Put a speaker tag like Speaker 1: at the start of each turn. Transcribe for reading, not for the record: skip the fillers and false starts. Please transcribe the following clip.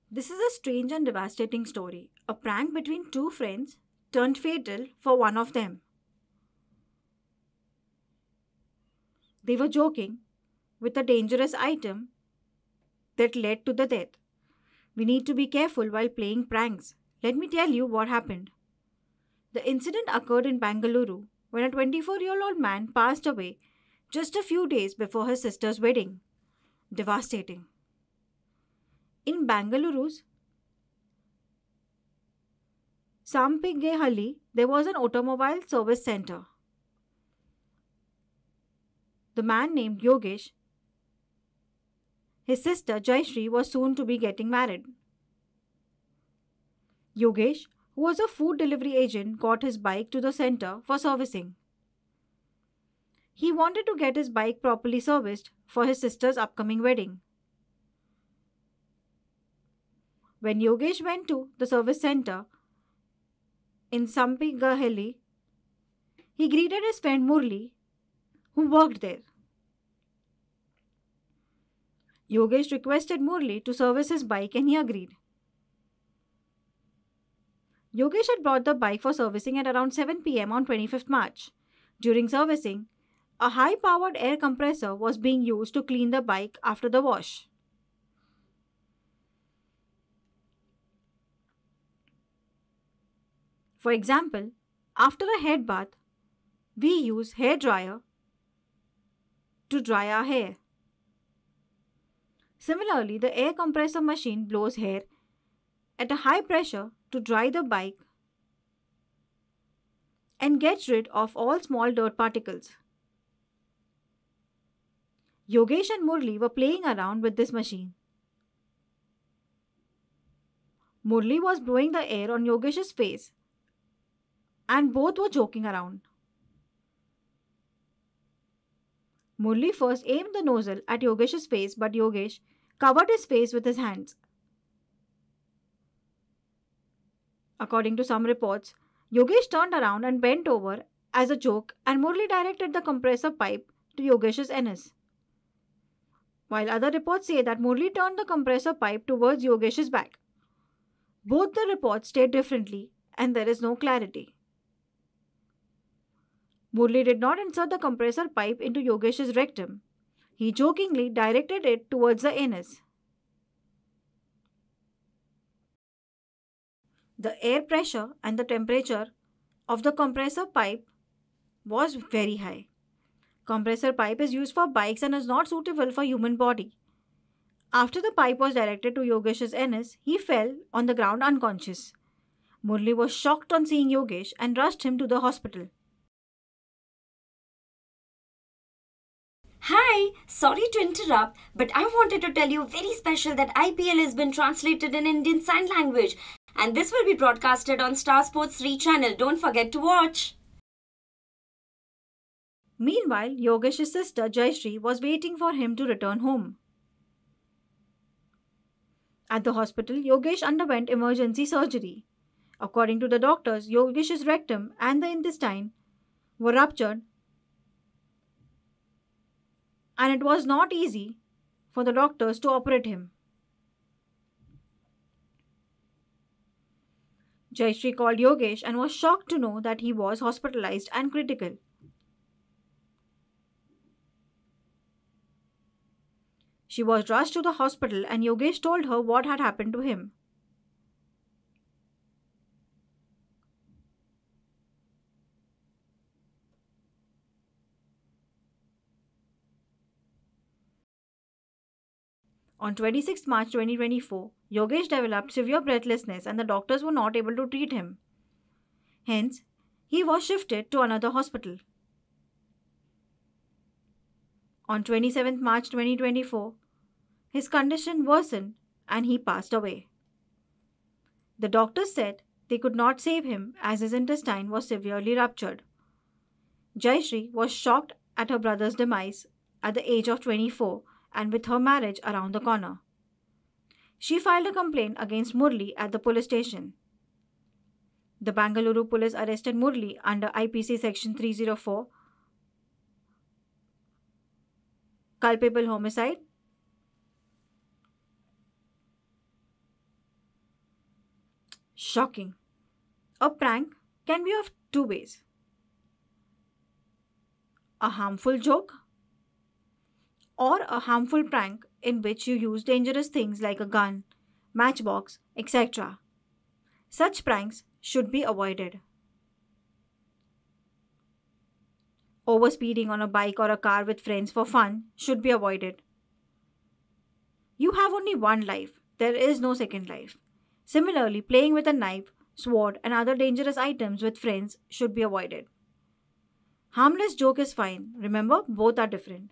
Speaker 1: This is a strange and devastating story. A prank between two friends turned fatal for one of them. They were joking with a dangerous item that led to the death. We need to be careful while playing pranks. Let me tell you what happened. The incident occurred in Bengaluru when a 24-year-old man passed away just a few days before his sister's wedding. Devastating. In Bengaluru's Sampigehalli, there was an automobile service center. The man named Yogesh, his sister Jayashree, was soon to be getting married. Yogesh, who was a food delivery agent, got his bike to the center for servicing. He wanted to get his bike properly serviced for his sister's upcoming wedding. When Yogesh went to the service center in Sampigehalli, he greeted his friend Murali, who worked there. Yogesh requested Murali to service his bike and he agreed. Yogesh had brought the bike for servicing at around 7 pm on 25th March. During servicing, a high-powered air compressor was being used to clean the bike after the wash. For example, after a head bath, we use hair dryer to dry our hair. Similarly, the air compressor machine blows hair at a high pressure to dry the bike and gets rid of all small dirt particles. Yogesh and Murali were playing around with this machine. Murali was blowing the air on Yogesh's face and both were joking around. Murali first aimed the nozzle at Yogesh's face, but Yogesh covered his face with his hands. According to some reports, Yogesh turned around and bent over as a joke and Murali directed the compressor pipe to Yogesh's anus. While other reports say that Murali turned the compressor pipe towards Yogesh's back. Both the reports state differently and there is no clarity. Murali did not insert the compressor pipe into Yogesh's rectum. He jokingly directed it towards the anus. The air pressure and the temperature of the compressor pipe was very high. Compressor pipe is used for bikes and is not suitable for human body. After the pipe was directed to Yogesh's anus, he fell on the ground unconscious. Murali was shocked on seeing Yogesh and rushed him to the hospital.
Speaker 2: Hi, sorry to interrupt, but I wanted to tell you very special that IPL has been translated in Indian Sign Language and this will be broadcasted on Star Sports 3 channel. Don't forget to watch.
Speaker 1: Meanwhile, Yogesh's sister Jayashree was waiting for him to return home. At the hospital, Yogesh underwent emergency surgery. According to the doctors, Yogesh's rectum and the intestine were ruptured and it was not easy for the doctors to operate him. Jayashree called Yogesh and was shocked to know that he was hospitalized and critical. She was rushed to the hospital and Yogesh told her what had happened to him. On 26 March 2024, Yogesh developed severe breathlessness and the doctors were not able to treat him. Hence, he was shifted to another hospital. On 27 March 2024, his condition worsened and he passed away. The doctors said they could not save him as his intestine was severely ruptured. Jayashree was shocked at her brother's demise at the age of 24 and with her marriage around the corner. She filed a complaint against Murali at the police station. The Bengaluru police arrested Murali under IPC section 304, culpable homicide, Shocking. A prank can be of two ways: a harmful joke or a harmful prank in which you use dangerous things like a gun, matchbox, etc. Such pranks should be avoided. Overspeeding on a bike or a car with friends for fun should be avoided. You have only one life, there is no second life. Similarly, playing with a knife, sword, and other dangerous items with friends should be avoided. Harmless joke is fine, remember, both are different.